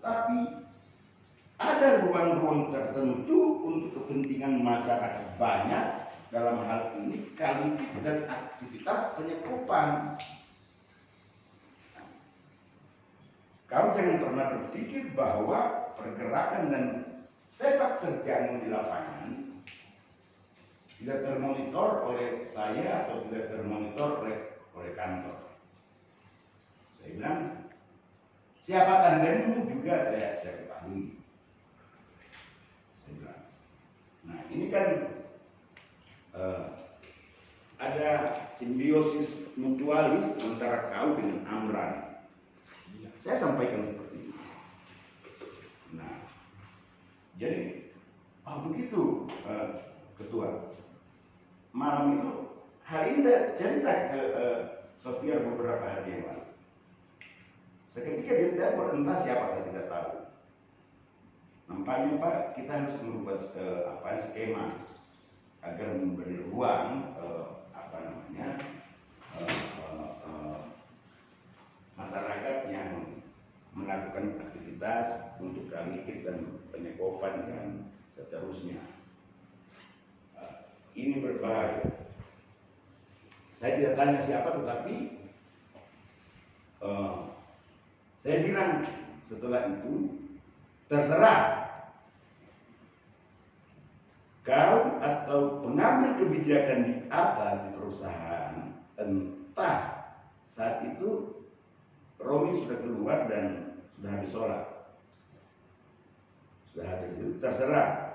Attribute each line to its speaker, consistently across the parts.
Speaker 1: tetapi ada ruang-ruang tertentu untuk kepentingan masyarakat banyak, dalam hal ini kali dan aktivitas penyekupan. Kau jangan pernah berpikir bahwa pergerakan dan sepak terjangmu di lapangan tidak termonitor oleh saya atau tidak termonitor oleh kantor. Saya bilang, siapa tandemmu juga saya ketahui. Saya bilang, nah ini kan ada simbiosis mutualis antara kau dengan Amran. Saya sampaikan seperti itu. Nah, jadi begitu Ketua. Malam itu, hari ini saya cerita ke Sofia beberapa hari yang lalu. Seketika dia telepon, entah siapa saya tidak tahu. Nampaknya Pak, kita harus merubah skema agar memberi ruang masyarakat yang melakukan aktivitas untuk galikit dan penyekopan dan seterusnya. Ini berbahaya. Saya tidak tanya siapa, tetapi saya bilang setelah itu, terserah kau atau pengambil kebijakan di atas di perusahaan, entah saat itu Romi sudah keluar dan sudah habis sholat, sudah hadir itu, terserah.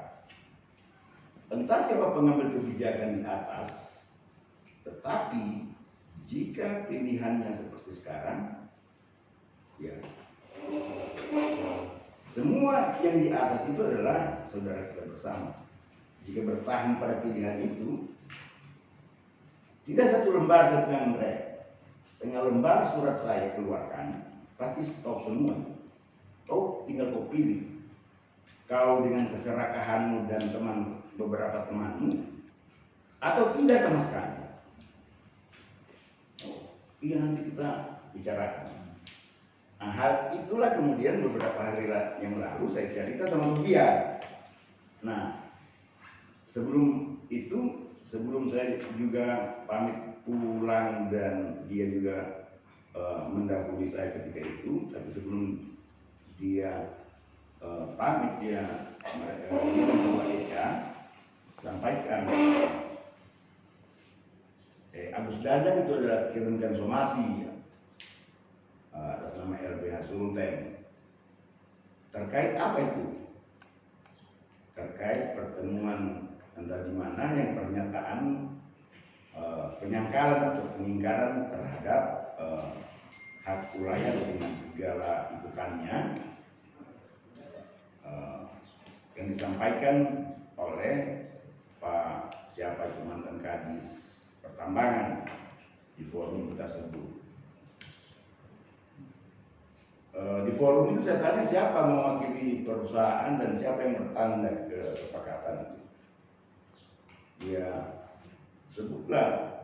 Speaker 1: Entah siapa pengambil kebijakan di atas, tetapi jika pilihannya seperti sekarang, ya semua yang di atas itu adalah saudara kita bersama. Jika bertahan pada pilihan itu, tidak satu lembar setengah lembar surat saya keluarkan, pasti stop semua. Tinggal kau pilih. Kau dengan keserakahanmu dan beberapa temanmu, atau tidak sama sekali. Iya, nanti kita bicarakan. Nah, hal itulah kemudian beberapa hari yang lalu saya cerita sama Sofia. Nah, sebelum saya juga pamit pulang dan dia juga mendahului saya ketika itu, tapi sebelum dia pamit, dia membawa Eka sampaikan Agus Dadang itu adalah kirimkan somasi ya, atas nama LBH Sultan. Terkait apa itu? Terkait pertemuan entah di mana yang pernyataan penyangkalan atau pengingkaran terhadap hak wilayah dengan segala ikutannya yang disampaikan oleh Pak siapa itu mantan Kadis Pertambangan di forum tersebut. Di forum itu saya tanya siapa mewakili perusahaan dan siapa yang bertanda kesepakatan itu. Ya sebutlah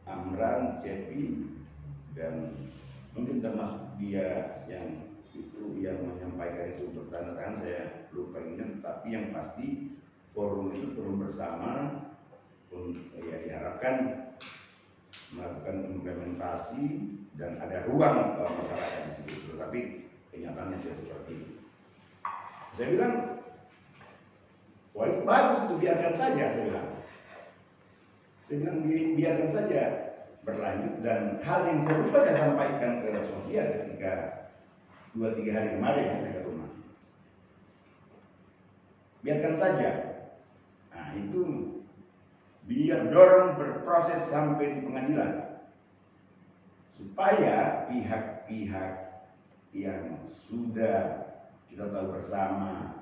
Speaker 1: Amran, Cepi, dan mungkin termasuk dia yang menyampaikan itu bertanda tangan, saya lupa ingat, tapi yang pasti forum itu forum bersama ya diharapkan melakukan implementasi dan ada ruang masyarakat di situ. Tetapi kenyataannya tidak seperti itu. Saya bilang, wah itu bagus, itu biarkan saja. Saya bilang biarkan saja berlanjut, dan hal yang serupa saya sampaikan ke Sofia ketika 2-3 hari kemarin saya ke rumah. Biarkan saja. Nah itu biar dorong berproses sampai di pengadilan supaya pihak-pihak yang sudah kita tahu bersama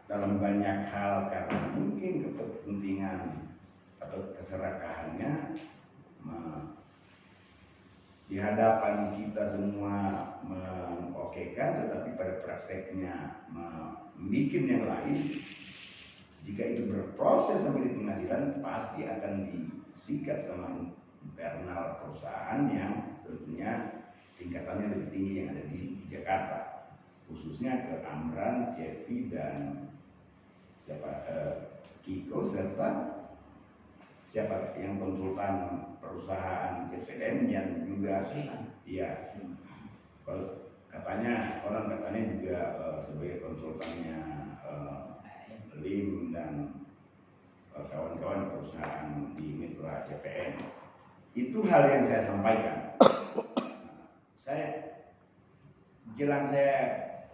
Speaker 1: dalam banyak hal karena mungkin kepentingan atau keserakahannya di hadapan kita semua mengokekan, tetapi pada prakteknya membuat yang lain. Jika itu berproses sampai di pengadilan, pasti akan disikat sama internal perusahaan yang tentunya tingkatannya lebih tinggi yang ada di Jakarta. khususnya ke Amran, Cepi dan Kiko serta siapa yang konsultan perusahaan CPDM yang juga iya, kalau orang katanya juga sebagai konsultannya Lim dan kawan-kawan perusahaan di mitra CPN. Itu hal yang saya sampaikan. Jelang saya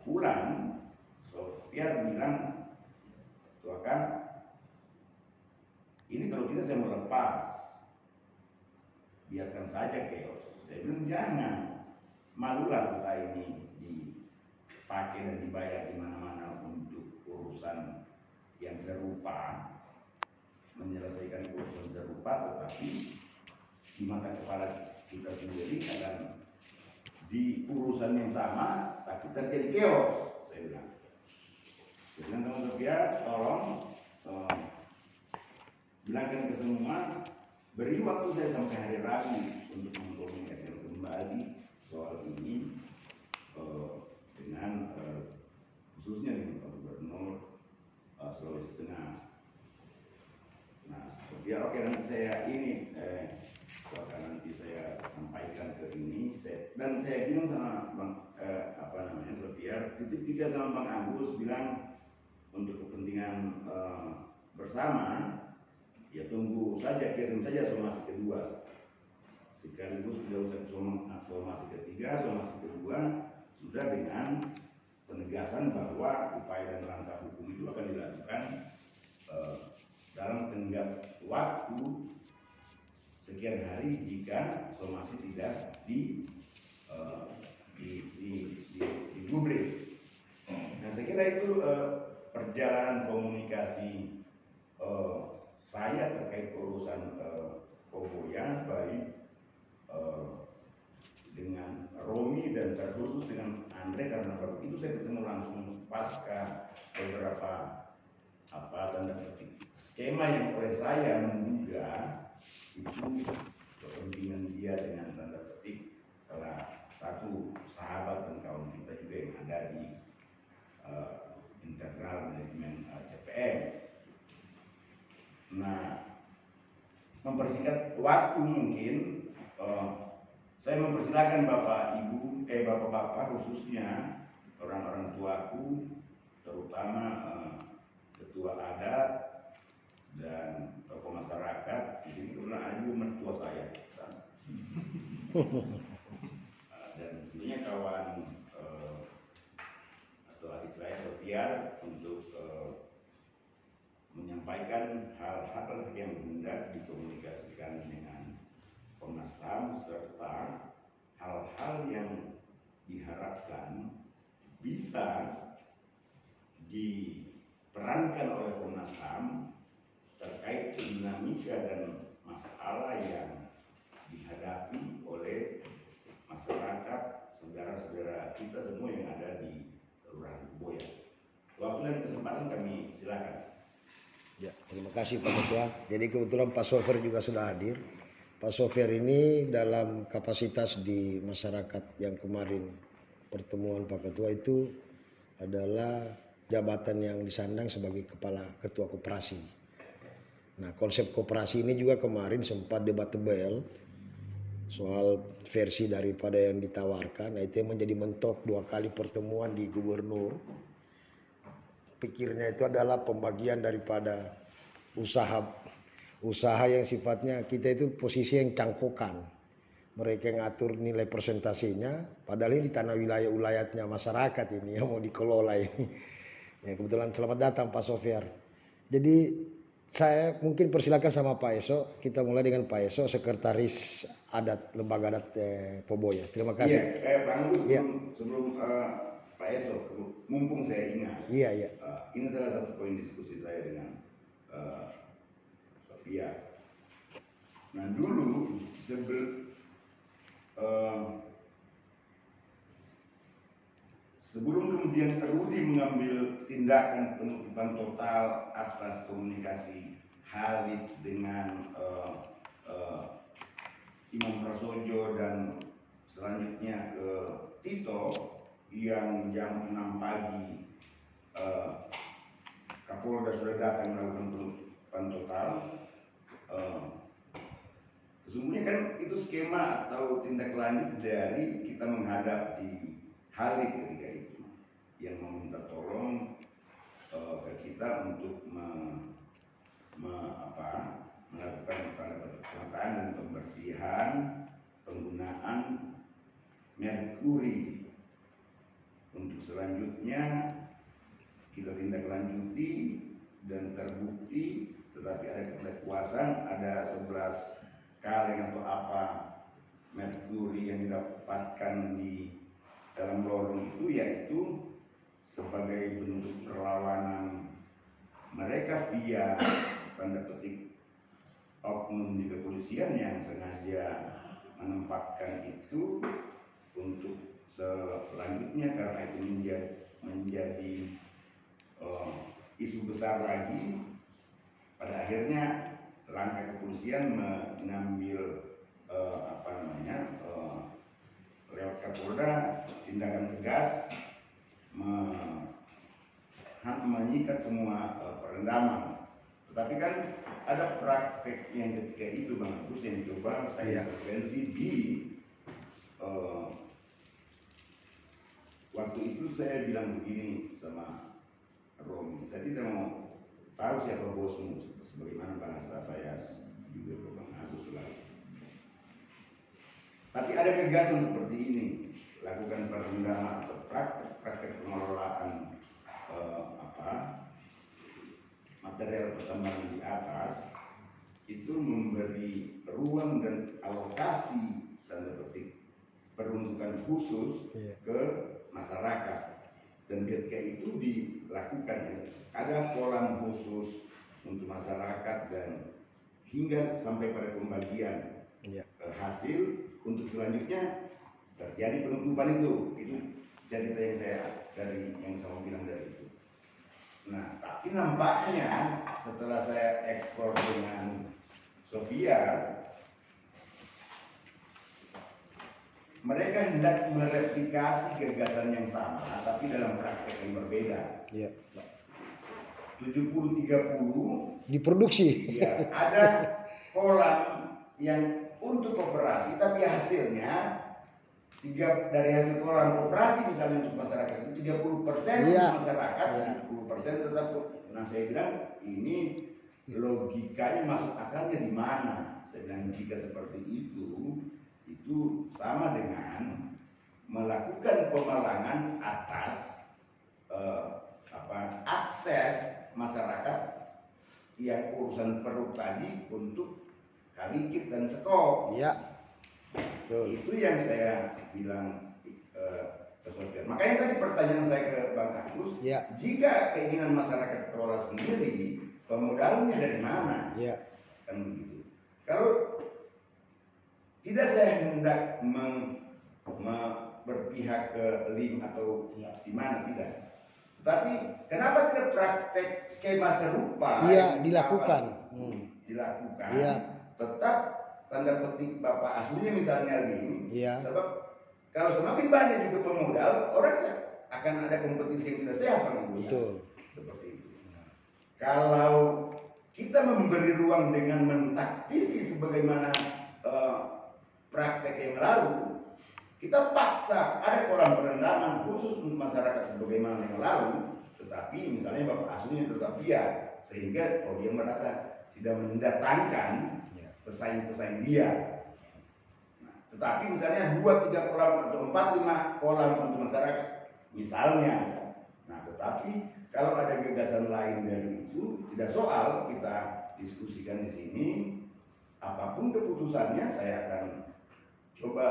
Speaker 1: pulang, Sofia bilang, "Tuh kan, ini kalau kita saya mau lepas, biarkan saja chaos." Saya bilang jangan, malulah kita ini dipakai dan dibayar di mana-mana untuk urusan yang serupa, menyelesaikan urusan serupa, tetapi di mata kepala kita sendiri kadang di urusan yang sama tapi terjadi chaos. Saya bilang, teman Sofia, tolong bilangkan ke semua, beri waktu saya sampai hari Rabu untuk mengkomunikasikan kembali soal ini dengan khususnya dengan Pak Gubernur Sulawesi Tengah. Nah, Sofia, oke, nanti saya ini nanti saya sampaikan ke ini, dan saya bilang sama Bang Sofia, titip juga sama Bang Agus, bilang untuk kepentingan bersama, ya tunggu saja, kirim saja somasi kedua, sekaligus sudah usah somasi ketiga, somasi kedua sudah dengan penegasan bahwa upaya dan langkah hukum itu akan dilakukan dalam tenggat waktu sekian hari jika somasi tidak digubris. Nah, saya kira itu perjalanan komunikasi saya terkait urusan Koboya, baik dengan Romi dan terkhusus dengan Andre, karena begitu saya ketemu langsung pasca beberapa tanda petik skema yang oleh saya menduga itu kepentingan dia dengan tanda petik salah satu sahabat dan kawan kita juga yang ada di internal manajemen CPN. Nah, mempersingkat waktu mungkin saya mempersilahkan bapak-bapak khususnya orang-orang tuaku, terutama ketua adat dan tokoh masyarakat. Di sini kebetulan Aju mertua saya, dan tentunya kawan atau adik saya Sofia, untuk menyampaikan hal-hal yang hendak dikomunikasikan dengan Komnas HAM, serta hal-hal yang diharapkan bisa diperankan oleh Komnas HAM terkait dinamika dan masalah yang dihadapi oleh masyarakat, saudara-saudara kita semua yang ada di Kelurahan Koboya. Waktu dan kesempatan kami silakan.
Speaker 2: Ya, terima kasih Pak Ketua. Jadi kebetulan Pak Sofiar juga sudah hadir. Pak Sofiar ini dalam kapasitas di masyarakat yang kemarin pertemuan Pak Ketua itu adalah jabatan yang disandang sebagai kepala ketua koperasi. Nah, konsep koperasi ini juga kemarin sempat debatable soal versi daripada yang ditawarkan. Nah, itu yang menjadi mentok 2 kali pertemuan di gubernur. Pikirnya itu adalah pembagian daripada usaha yang sifatnya kita itu posisi yang cangkokan. Mereka yang ngatur nilai persentasenya, padahal ini di tanah wilayah-wilayahnya masyarakat ini yang mau dikelola ini. Ya, kebetulan selamat datang Pak Sofiar. Jadi saya mungkin persilakan sama Pak Eso. Kita mulai dengan Pak Eso, Sekretaris Adat Lembaga Adat Koboya. Terima kasih.
Speaker 1: Iya, Bang Gus, sebelum Pak Eso, mumpung saya ingat.
Speaker 2: Iya.
Speaker 1: Ini salah satu poin diskusi saya dengan Sofia. Nah, dulu sebelum kemudian Rudi mengambil tindakan penutupan total atas komunikasi Khalid dengan Imam Prasojo dan selanjutnya ke Tito, yang jam 6 pagi Kapolda sudah datang melakukan penutupan total. Sesungguhnya kan itu skema atau tindak lanjut dari kita menghadap di Halim ketika itu, yang meminta tolong ke kita untuk melakukan penataan dan pembersihan penggunaan merkuri. Untuk selanjutnya kita tindak lanjuti dan terbukti, tetapi ada ketidakpuasan, ada 11 kaleng atau apa merkuri yang didapatkan di dalam lorong itu, yaitu sebagai bentuk perlawanan mereka via tanda petik oknum di kepolisian yang sengaja menempatkan itu untuk selanjutnya, karena itu menjadi isu besar lagi. Pada akhirnya langkah kepolisian mengambil lewat Kapolda tindakan tegas menyikat semua perendaman. Tetapi kan ada praktek yang ketika itu Bang Agus yang coba saya intervensi di waktu itu saya bilang begini sama Romi, saya tidak mau tahu siapa bosmu, sebagaimana bahasa saya juga ke Bang Agus lalu. Tapi ada gagasan seperti ini, lakukan perendaman atau praktek pengelolaan material pertambangan di atas, itu memberi ruang dan alokasi tanda petik peruntukan khusus ke masyarakat. Dan ketika itu dilakukan, ada kolam khusus untuk masyarakat dan hingga sampai pada pembagian hasil. Untuk selanjutnya terjadi penutupan itu cerita yang saya bilang dari itu. Nah, tapi nampaknya setelah saya eksplor dengan Sofia, mereka hendak mereplikasi gagasan yang sama, tapi dalam praktek yang berbeda. 70-30
Speaker 2: diproduksi.
Speaker 1: Iya, ada kolam yang untuk koperasi, tapi hasilnya dari hasil kolam koperasi misalnya untuk masyarakat itu 30% untuk masyarakat, 70% tetap. Nah, saya bilang ini logikanya masuk akalnya di mana? Saya bilang jika seperti itu sama dengan melakukan pemalangan atas akses masyarakat yang urusan perut tadi untuk Kalikit dan Sekop.
Speaker 2: Iya, betul.
Speaker 1: Itu yang saya bilang ke Sofian. Makanya tadi pertanyaan saya ke Bang Agus, jika keinginan masyarakat kelola sendiri, pemodalnya dari mana? Kan begitu. Kalau tidak saya hendak berpihak ke LIM atau di mana, tidak. Tapi kenapa tidak praktek skema serupa
Speaker 2: dilakukan?
Speaker 1: Tetap tanda petik Bapak asuhnya misalnya LIM. Sebab kalau semakin banyak juga pemodal, orang akan ada kompetisi yang tidak sehat, Bang Ibu.
Speaker 2: Betul.
Speaker 1: Seperti itu. Kalau kita memberi ruang dengan mentaktisi sebagaimana praktek yang lalu, kita paksa ada kolam perendaman khusus untuk masyarakat sebagaimana yang lalu, tetapi misalnya Bapak asuhnya tetap dia, sehingga dia merasa tidak mendatangkan pesaing-pesaing dia. Nah, tetapi misalnya 2-3 kolam atau 4-5 kolam untuk masyarakat misalnya. Nah, tetapi kalau ada gagasan lain dari itu, tidak soal kita diskusikan di sini. Apapun keputusannya, saya akan coba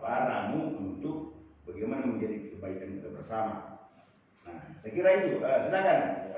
Speaker 1: ramu untuk bagaimana menjadi kebaikan kita bersama. Nah, saya kira itu. Silakan.